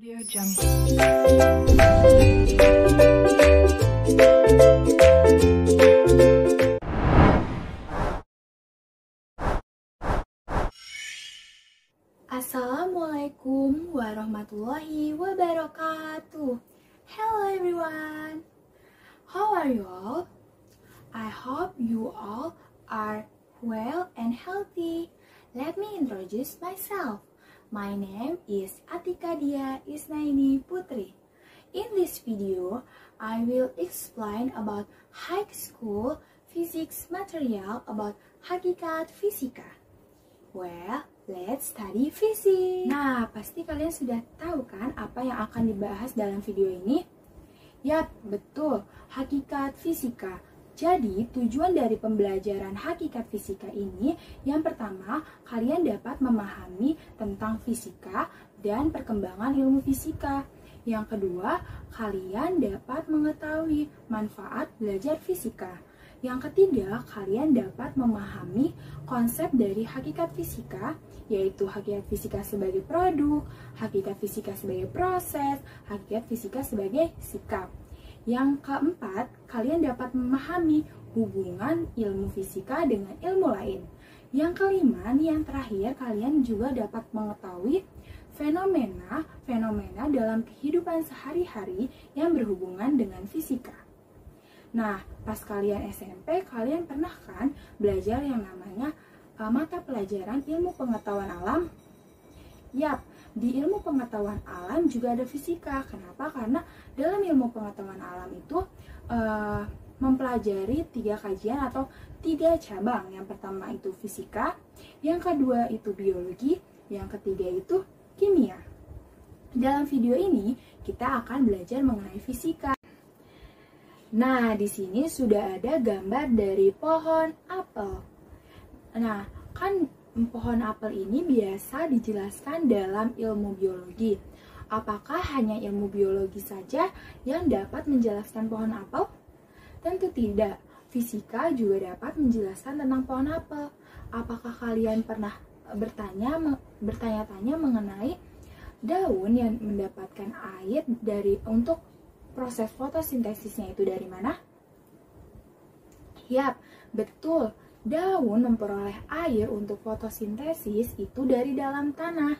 Audio Jungle. Assalamualaikum warahmatullahi wabarakatuh. Hello everyone. How are you all? I hope you all are well and healthy. Let me introduce myself. My name is Atika Dia Isnaini Putri. In this video, I will explain about high school physics material about hakikat fisika. Well, let's study physics. Nah, pasti kalian sudah tahu kan apa yang akan dibahas dalam video ini? Yap, betul, hakikat fisika. Jadi, tujuan dari pembelajaran hakikat fisika ini, yang pertama, kalian dapat memahami tentang fisika dan perkembangan ilmu fisika. Yang kedua, kalian dapat mengetahui manfaat belajar fisika. Yang ketiga, kalian dapat memahami konsep dari hakikat fisika, yaitu hakikat fisika sebagai produk, hakikat fisika sebagai proses, hakikat fisika sebagai sikap. Yang keempat, kalian dapat memahami hubungan ilmu fisika dengan ilmu lain. Yang kelima, yang terakhir, kalian juga dapat mengetahui fenomena dalam kehidupan sehari-hari yang berhubungan dengan fisika. Nah, pas kalian SMP, kalian pernah kan belajar yang namanya mata pelajaran ilmu pengetahuan alam? Yap, di ilmu pengetahuan alam juga ada fisika. Kenapa? Karena dalam ilmu pengetahuan alam itu mempelajari 3 kajian atau 3 cabang. Yang pertama itu fisika, yang kedua itu biologi, yang ketiga itu kimia. Dalam video ini kita akan belajar mengenai fisika. Nah, di sini sudah ada gambar dari pohon apel. Nah, kan pohon apel ini biasa dijelaskan dalam ilmu biologi. Apakah hanya ilmu biologi saja yang dapat menjelaskan pohon apel? Tentu tidak. Fisika juga dapat menjelaskan tentang pohon apel. Apakah kalian pernah bertanya-tanya mengenai daun yang mendapatkan air untuk proses fotosintesisnya itu dari mana? Yap, betul. Daun memperoleh air untuk fotosintesis itu dari dalam tanah.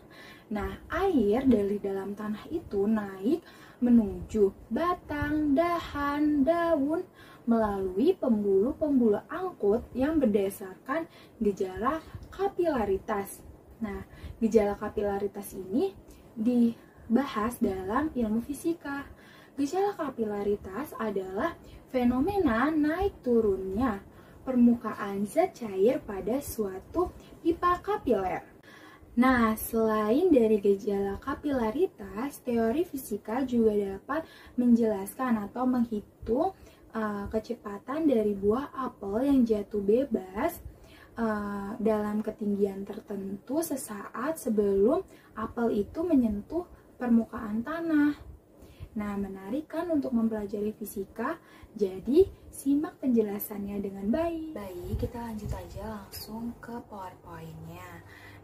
Nah, air dari dalam tanah itu naik menuju batang, dahan, daun melalui pembuluh-pembuluh angkut yang berdasarkan gejala kapilaritas. Nah, gejala kapilaritas ini dibahas dalam ilmu fisika. Gejala kapilaritas adalah fenomena naik turunnya permukaan zat cair pada suatu pipa kapiler. Nah, selain dari gejala kapilaritas, teori fisika juga dapat menjelaskan atau menghitung kecepatan dari buah apel yang jatuh bebas dalam ketinggian tertentu sesaat sebelum apel itu menyentuh permukaan tanah. Nah, menarik kan untuk mempelajari fisika? Jadi, simak penjelasannya dengan baik. Baik, kita lanjut aja langsung ke PowerPoint-nya.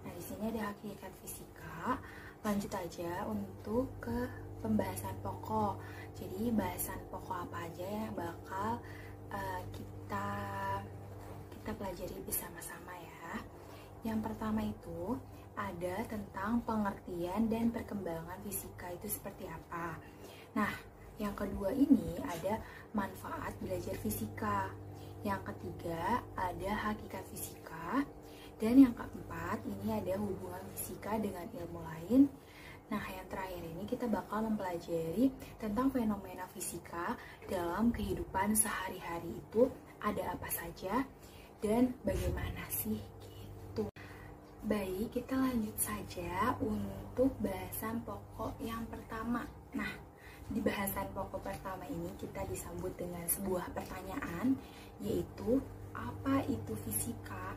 Nah, di sini ada hakikat fisika. Lanjut aja untuk ke pembahasan pokok. Jadi, bahasan pokok apa aja yang bakal kita pelajari bersama-sama ya. Yang pertama itu ada tentang pengertian dan perkembangan fisika itu seperti apa. Nah, yang kedua ini ada manfaat belajar fisika. Yang ketiga ada hakikat fisika. Dan yang keempat ini ada hubungan fisika dengan ilmu lain. Nah, yang terakhir ini kita bakal mempelajari tentang fenomena fisika dalam kehidupan sehari-hari itu ada apa saja dan bagaimana sih gitu. Baik, kita lanjut saja untuk bahasan pokok yang pertama. Nah, di bahasan pokok pertama ini kita disambut dengan sebuah pertanyaan, yaitu apa itu fisika?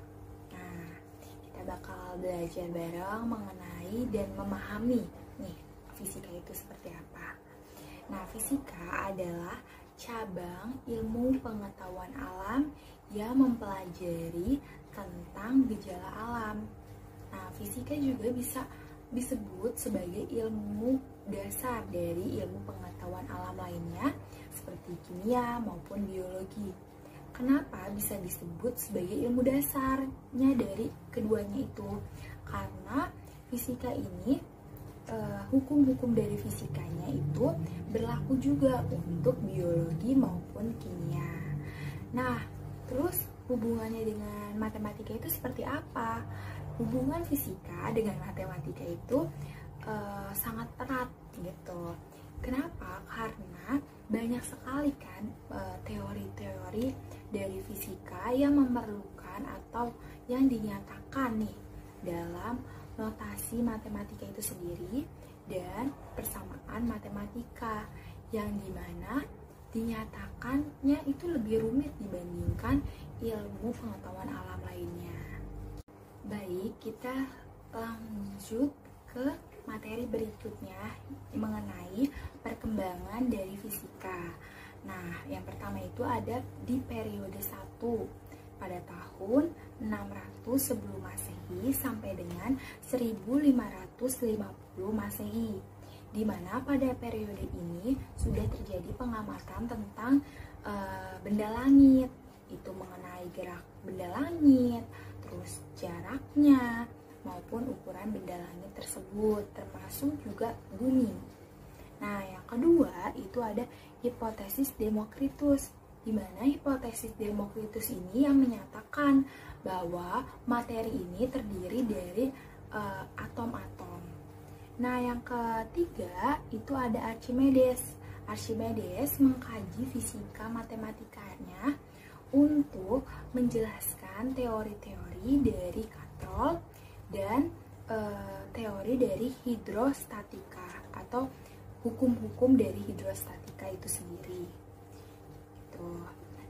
Nah, kita bakal belajar bareng mengenai dan memahami nih fisika itu seperti apa. Nah, fisika adalah cabang ilmu pengetahuan alam yang mempelajari tentang gejala alam. Nah, fisika juga bisa disebut sebagai ilmu dasar dari ilmu pengetahuan alam lainnya seperti kimia maupun biologi. Kenapa bisa disebut sebagai ilmu dasarnya dari keduanya itu? Karena fisika ini, hukum-hukum dari fisikanya itu berlaku juga untuk biologi maupun kimia. Nah, terus hubungannya dengan matematika itu seperti apa? Hubungan fisika dengan matematika itu sangat erat gitu. Kenapa? Karena banyak sekali kan teori-teori dari fisika yang memerlukan atau yang dinyatakan nih dalam notasi matematika itu sendiri dan persamaan matematika yang dimana dinyatakannya itu lebih rumit dibandingkan ilmu pengetahuan alam lainnya. Baik, kita lanjut ke materi berikutnya mengenai perkembangan dari fisika. Nah, yang pertama itu ada di periode 1 pada tahun 600 sebelum Masehi sampai dengan 1550 Masehi, di mana pada periode ini sudah terjadi pengamatan tentang benda langit, itu mengenai gerak benda langit, terus jaraknya maupun ukuran benda langit tersebut, termasuk juga bumi. Nah, yang kedua itu ada hipotesis Demokritus, di mana hipotesis Demokritus ini yang menyatakan bahwa materi ini terdiri dari atom-atom. Nah, yang ketiga itu ada Archimedes. Archimedes mengkaji fisika matematikanya untuk menjelaskan teori-teori dari katrol dan teori dari hidrostatika atau hukum-hukum dari hidrostatika itu sendiri. Gitu.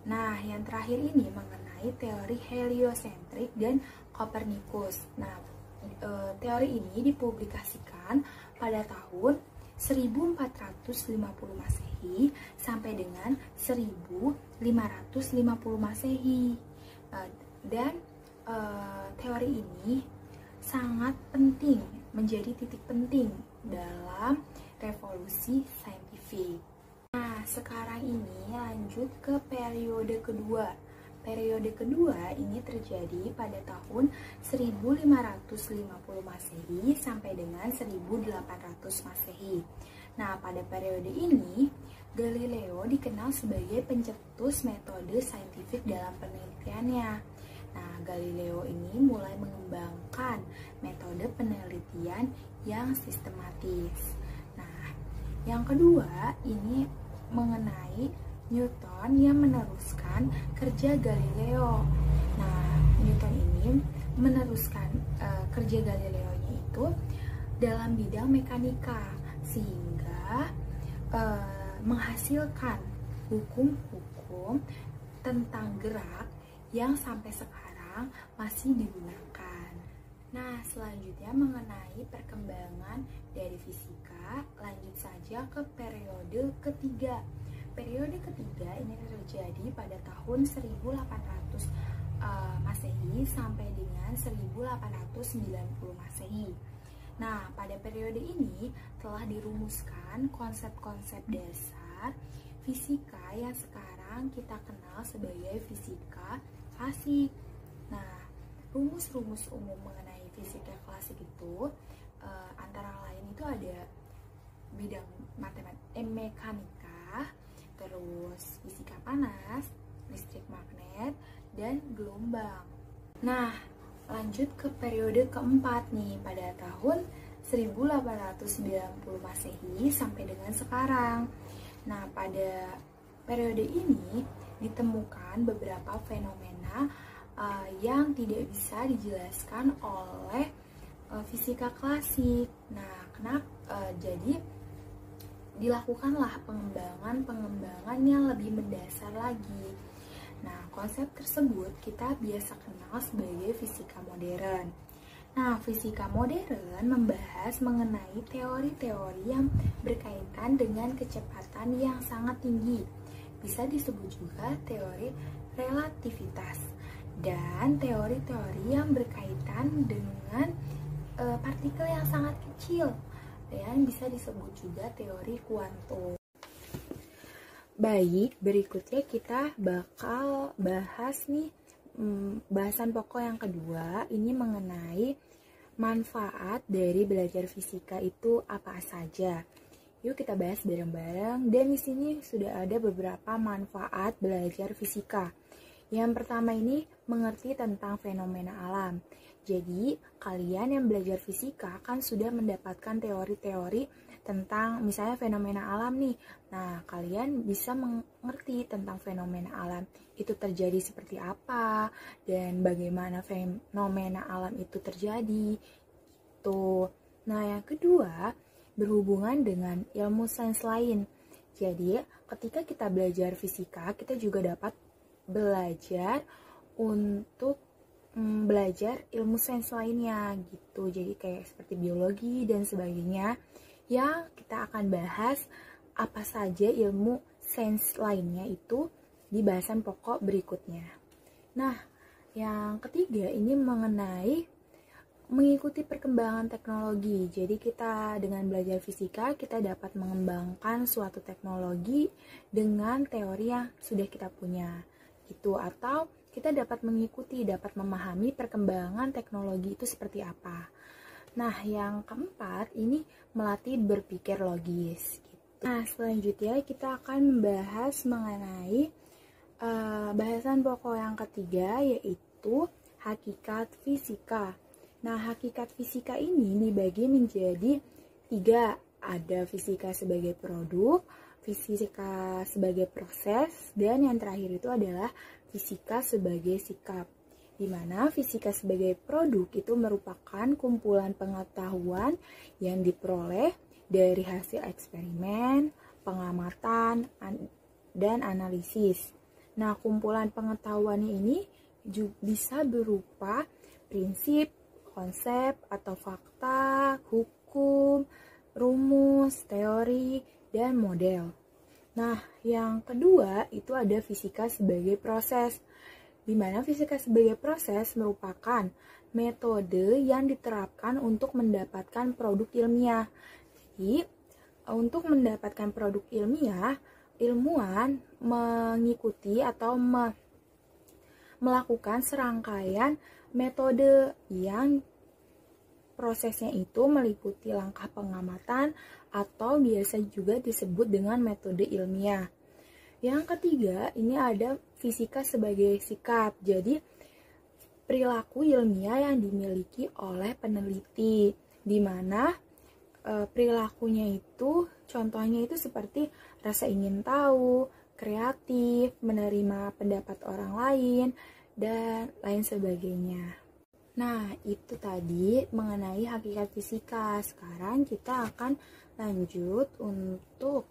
Nah, yang terakhir ini mengenai teori heliosentrik dan Kopernikus. Nah, teori ini dipublikasikan pada tahun 1450 Masehi sampai dengan 1550 Masehi. Dan teori ini sangat penting, menjadi titik penting dalam revolusi saintifik. Nah, sekarang ini lanjut ke periode kedua. Periode kedua ini terjadi pada tahun 1550 Masehi sampai dengan 1800 Masehi. Nah, pada periode ini Galileo dikenal sebagai pencetus metode saintifik dalam penelitiannya. Nah, Galileo ini mulai mengembangkan metode penelitian yang sistematis. Nah, yang kedua ini mengenai Newton yang meneruskan kerja Galileo. Nah, Newton ini meneruskan kerja Galileo-nya itu dalam bidang mekanika sehingga menghasilkan hukum-hukum tentang gerak yang sampai sekarang masih digunakan. Nah, selanjutnya mengenai perkembangan dari fisika, lanjut saja ke periode ketiga. Periode ketiga ini terjadi pada tahun 1800 Masehi sampai dengan 1890 Masehi. Nah, pada periode ini telah dirumuskan konsep-konsep dasar fisika yang sekarang kita kenal sebagai fisika klasik. Nah, rumus-rumus umum mengenai fisika klasik itu antara lain itu ada bidang mekanika, terus fisika panas, listrik magnet, dan gelombang. Nah, lanjut ke periode keempat nih pada tahun 1890 Masehi sampai dengan sekarang. Nah, pada periode ini ditemukan beberapa fenomena yang tidak bisa dijelaskan oleh fisika klasik. Nah, jadi dilakukanlah pengembangan yang lebih mendasar lagi. Nah, konsep tersebut kita biasa kenal sebagai fisika modern. Nah, fisika modern membahas mengenai teori-teori yang berkaitan dengan kecepatan yang sangat tinggi. Bisa disebut juga teori relativitas dan teori-teori yang berkaitan dengan partikel yang sangat kecil dan bisa disebut juga teori kuantum. Baik, berikutnya kita bakal bahas nih bahasan pokok yang kedua, ini mengenai manfaat dari belajar fisika itu apa saja. Yuk kita bahas bareng-bareng, dan di sini sudah ada beberapa manfaat belajar fisika. Yang pertama ini mengerti tentang fenomena alam. Jadi, kalian yang belajar fisika kan sudah mendapatkan teori-teori tentang misalnya fenomena alam nih. Nah, kalian bisa mengerti tentang fenomena alam itu terjadi seperti apa dan bagaimana fenomena alam itu terjadi. Tuh. Nah, yang kedua berhubungan dengan ilmu sains lain. Jadi, ketika kita belajar fisika, kita juga dapat belajar untuk belajar ilmu sains lainnya gitu. Jadi kayak seperti biologi dan sebagainya, yang kita akan bahas apa saja ilmu sains lainnya itu di bahasan pokok berikutnya. Nah, yang ketiga ini mengenai mengikuti perkembangan teknologi. Jadi kita dengan belajar fisika, kita dapat mengembangkan suatu teknologi dengan teori yang sudah kita punya gitu, atau kita dapat mengikuti, dapat memahami perkembangan teknologi itu seperti apa. Nah, yang keempat ini melatih berpikir logis gitu. Nah, selanjutnya kita akan membahas mengenai bahasan pokok yang ketiga, yaitu hakikat fisika. Nah, hakikat fisika ini dibagi menjadi 3. Ada fisika sebagai produk, fisika sebagai proses, dan yang terakhir itu adalah fisika sebagai sikap. Di mana fisika sebagai produk itu merupakan kumpulan pengetahuan yang diperoleh dari hasil eksperimen, pengamatan, dan analisis. Nah, kumpulan pengetahuannya ini juga bisa berupa prinsip, konsep atau fakta, hukum, rumus, teori, dan model. Nah, yang kedua itu ada fisika sebagai proses, di mana fisika sebagai proses merupakan metode yang diterapkan untuk mendapatkan produk ilmiah. Jadi, untuk mendapatkan produk ilmiah, ilmuwan mengikuti atau melakukan serangkaian metode yang prosesnya itu meliputi langkah pengamatan atau biasa juga disebut dengan metode ilmiah. Yang ketiga, ini ada fisika sebagai sikap. Jadi, perilaku ilmiah yang dimiliki oleh peneliti, di mana perilakunya itu, contohnya itu seperti rasa ingin tahu, kreatif, menerima pendapat orang lain, dan lain sebagainya. Nah, itu tadi mengenai hakikat fisika. Sekarang kita akan lanjut untuk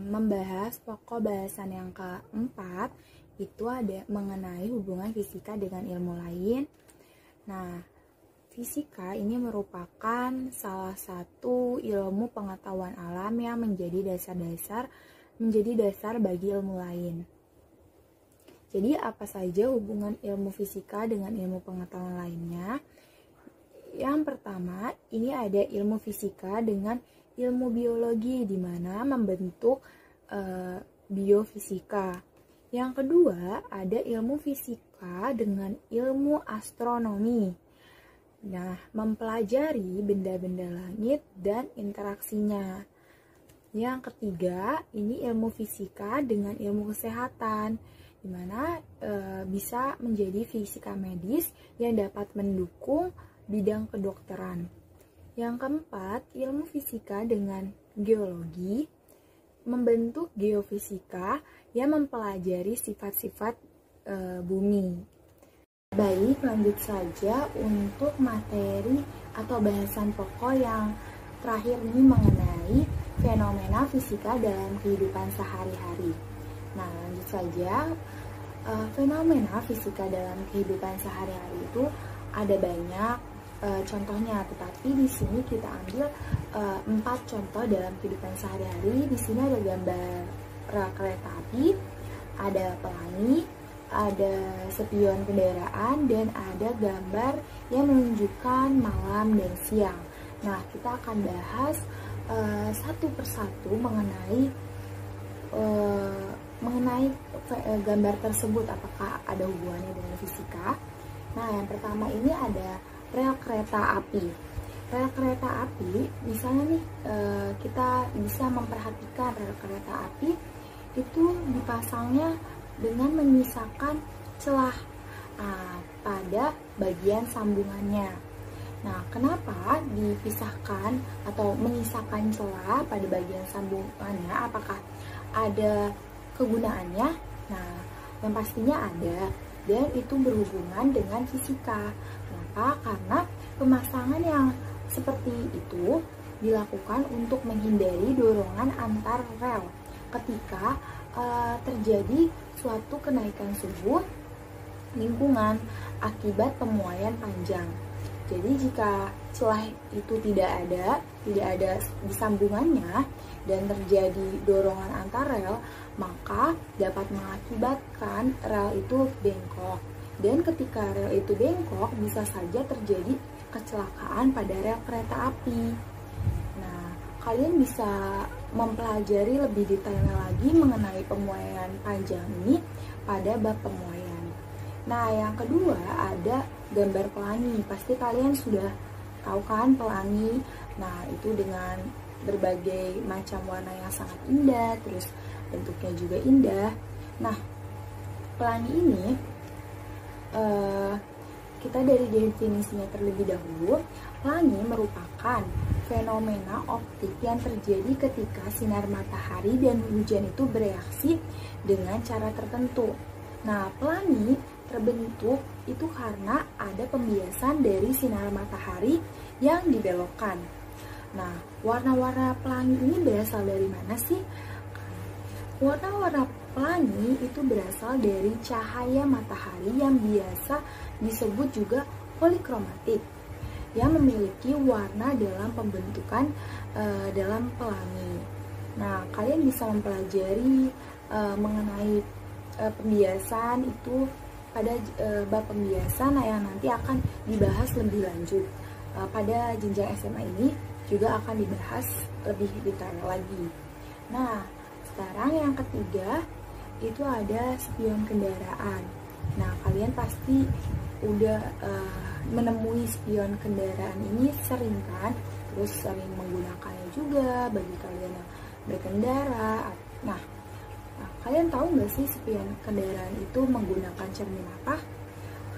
membahas pokok bahasan yang keempat, itu ada mengenai hubungan fisika dengan ilmu lain. Nah, fisika ini merupakan salah satu ilmu pengetahuan alam yang menjadi dasar bagi ilmu lain. Jadi apa saja hubungan ilmu fisika dengan ilmu pengetahuan lainnya? Yang pertama, ini ada ilmu fisika dengan ilmu biologi, di mana membentuk biofisika. Yang kedua, ada ilmu fisika dengan ilmu astronomi. Nah, mempelajari benda-benda langit dan interaksinya. Yang ketiga, ini ilmu fisika dengan ilmu kesehatan, di mana bisa menjadi fisika medis yang dapat mendukung bidang kedokteran. Yang keempat, ilmu fisika dengan geologi, membentuk geofisika yang mempelajari sifat-sifat bumi. Baik, lanjut saja untuk materi atau bahasan pokok yang terakhir ini mengenai fenomena fisika dalam kehidupan sehari-hari. Nah, lanjut saja. Fenomena fisika dalam kehidupan sehari-hari itu ada banyak contohnya, tetapi di sini kita ambil 4 contoh dalam kehidupan sehari-hari. Di sini ada gambar kereta api, ada pelangi, ada spion kendaraan, dan ada gambar yang menunjukkan malam dan siang. Nah, kita akan bahas satu persatu mengenai gambar tersebut, apakah ada hubungannya dengan fisika. Nah, yang pertama ini ada rel kereta api. Rel kereta api, misalnya nih, kita bisa memperhatikan rel kereta api itu dipasangnya dengan menyisakan celah pada bagian sambungannya. Nah, kenapa dipisahkan atau menyisakan celah pada bagian sambungannya? Apakah ada kegunaannya? Nah, yang pastinya ada, dan itu berhubungan dengan fisika. Kenapa? Karena pemasangan yang seperti itu dilakukan untuk menghindari dorongan antar rel ketika terjadi suatu kenaikan suhu lingkungan akibat pemuaian panjang. Jadi jika celah itu tidak ada di sambungannya dan terjadi dorongan antar rel, maka dapat mengakibatkan rel itu bengkok. Dan ketika rel itu bengkok, bisa saja terjadi kecelakaan pada rel kereta api. Nah, kalian bisa mempelajari lebih detailnya lagi mengenai pemuaian panjang ini pada bab pemuaian. Nah, yang kedua ada gambar pelangi. Pasti kalian sudah tahu kan pelangi. Nah, itu dengan berbagai macam warna yang sangat indah, terus bentuknya juga indah. Nah, pelangi ini kita dari definisinya terlebih dahulu. Pelangi merupakan fenomena optik yang terjadi ketika sinar matahari dan hujan itu bereaksi dengan cara tertentu. Nah, pelangi terbentuk itu karena ada pembiasan dari sinar matahari yang dibelokkan. Nah, warna-warna pelangi ini berasal dari mana sih? Warna-warna pelangi itu berasal dari cahaya matahari yang biasa disebut juga polikromatik, yang memiliki warna dalam pembentukan dalam pelangi. Nah, kalian bisa mempelajari mengenai pembiasan itu pada bab pembiasan yang nanti akan dibahas lebih lanjut. Pada jenjang SMA ini juga akan dibahas lebih detail lagi. Nah, sekarang yang ketiga itu ada spion kendaraan. Nah, kalian pasti udah menemui spion kendaraan ini sering kan, terus sering menggunakannya juga bagi kalian yang berkendara. Nah, kalian tahu nggak sih spion kendaraan itu menggunakan cermin apa?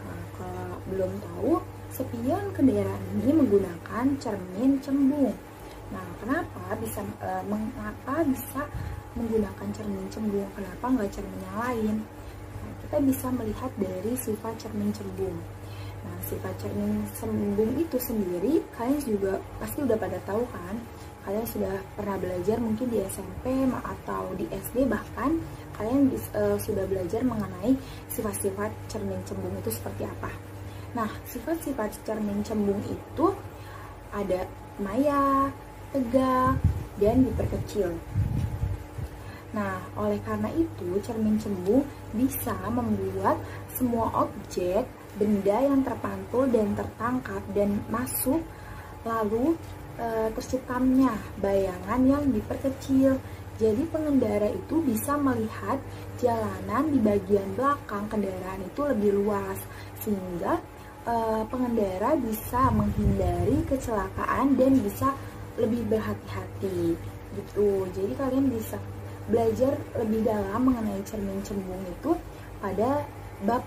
Nah, kalau belum tahu, spion kendaraan ini menggunakan cermin cembung. Nah, mengapa bisa menggunakan cermin cembung? Kenapa nggak cermin yang lain? Nah, kita bisa melihat dari sifat cermin cembung. Nah, sifat cermin cembung itu sendiri kalian juga pasti udah pada tahu kan? Kalian sudah pernah belajar mungkin di SMP atau di SD, bahkan kalian sudah belajar mengenai sifat-sifat cermin cembung itu seperti apa. Nah, sifat-sifat cermin cembung itu ada maya, tegak, dan diperkecil. Nah, oleh karena itu cermin cembung bisa membuat semua objek, benda yang terpantul dan tertangkap dan masuk, lalu tersukamnya bayangan yang diperkecil. Jadi pengendara itu bisa melihat jalanan di bagian belakang kendaraan itu lebih luas, sehingga pengendara bisa menghindari kecelakaan dan bisa lebih berhati-hati gitu. Jadi kalian bisa belajar lebih dalam mengenai cermin cembung itu pada bab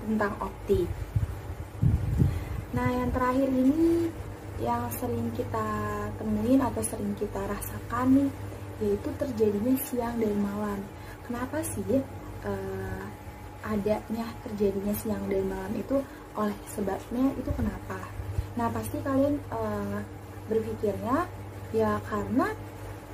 tentang optik. Nah, yang terakhir ini yang sering kita temuin atau sering kita rasakan nih, yaitu terjadinya siang dan malam. Kenapa sih adanya terjadinya siang dan malam itu? Oleh sebabnya itu kenapa? Nah, pasti kalian berpikirnya ya karena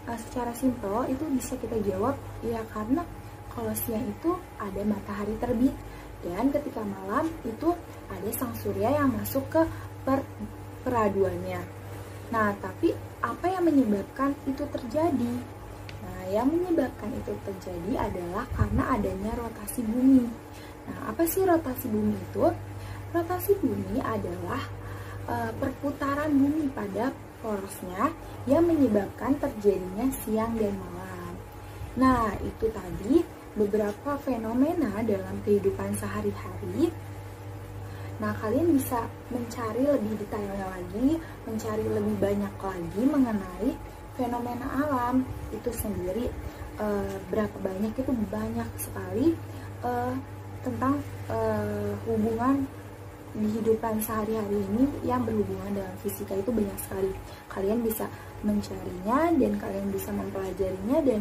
secara simpel itu bisa kita jawab ya karena kalau siang itu ada matahari terbit, dan ketika malam itu ada sang surya yang masuk ke peraduannya. Nah, tapi apa yang menyebabkan itu terjadi? Nah, yang menyebabkan itu terjadi adalah karena adanya rotasi bumi. Nah, apa sih rotasi bumi itu? Rotasi bumi adalah perputaran bumi pada porosnya yang menyebabkan terjadinya siang dan malam. Nah, itu tadi beberapa fenomena dalam kehidupan sehari-hari. Nah, kalian bisa mencari lebih detailnya lagi, mencari lebih banyak lagi mengenai fenomena alam itu sendiri. Berapa banyak itu banyak sekali tentang hubungan di kehidupan sehari-hari ini yang berhubungan dengan fisika itu banyak sekali. Kalian bisa mencarinya dan kalian bisa mempelajarinya dan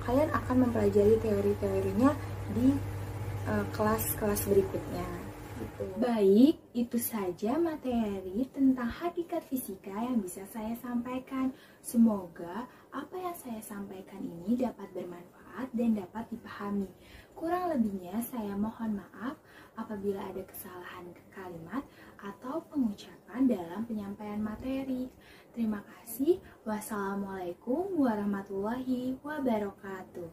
kalian akan mempelajari teori-teorinya di kelas-kelas berikutnya. Gitu. Baik, itu saja materi tentang hakikat fisika yang bisa saya sampaikan. Semoga apa yang saya sampaikan ini dapat bermanfaat dan dapat dipahami. Kurang lebihnya saya mohon maaf apabila ada kesalahan kalimat atau pengucapan dalam penyampaian materi. Terima kasih. Wassalamualaikum warahmatullahi wabarakatuh.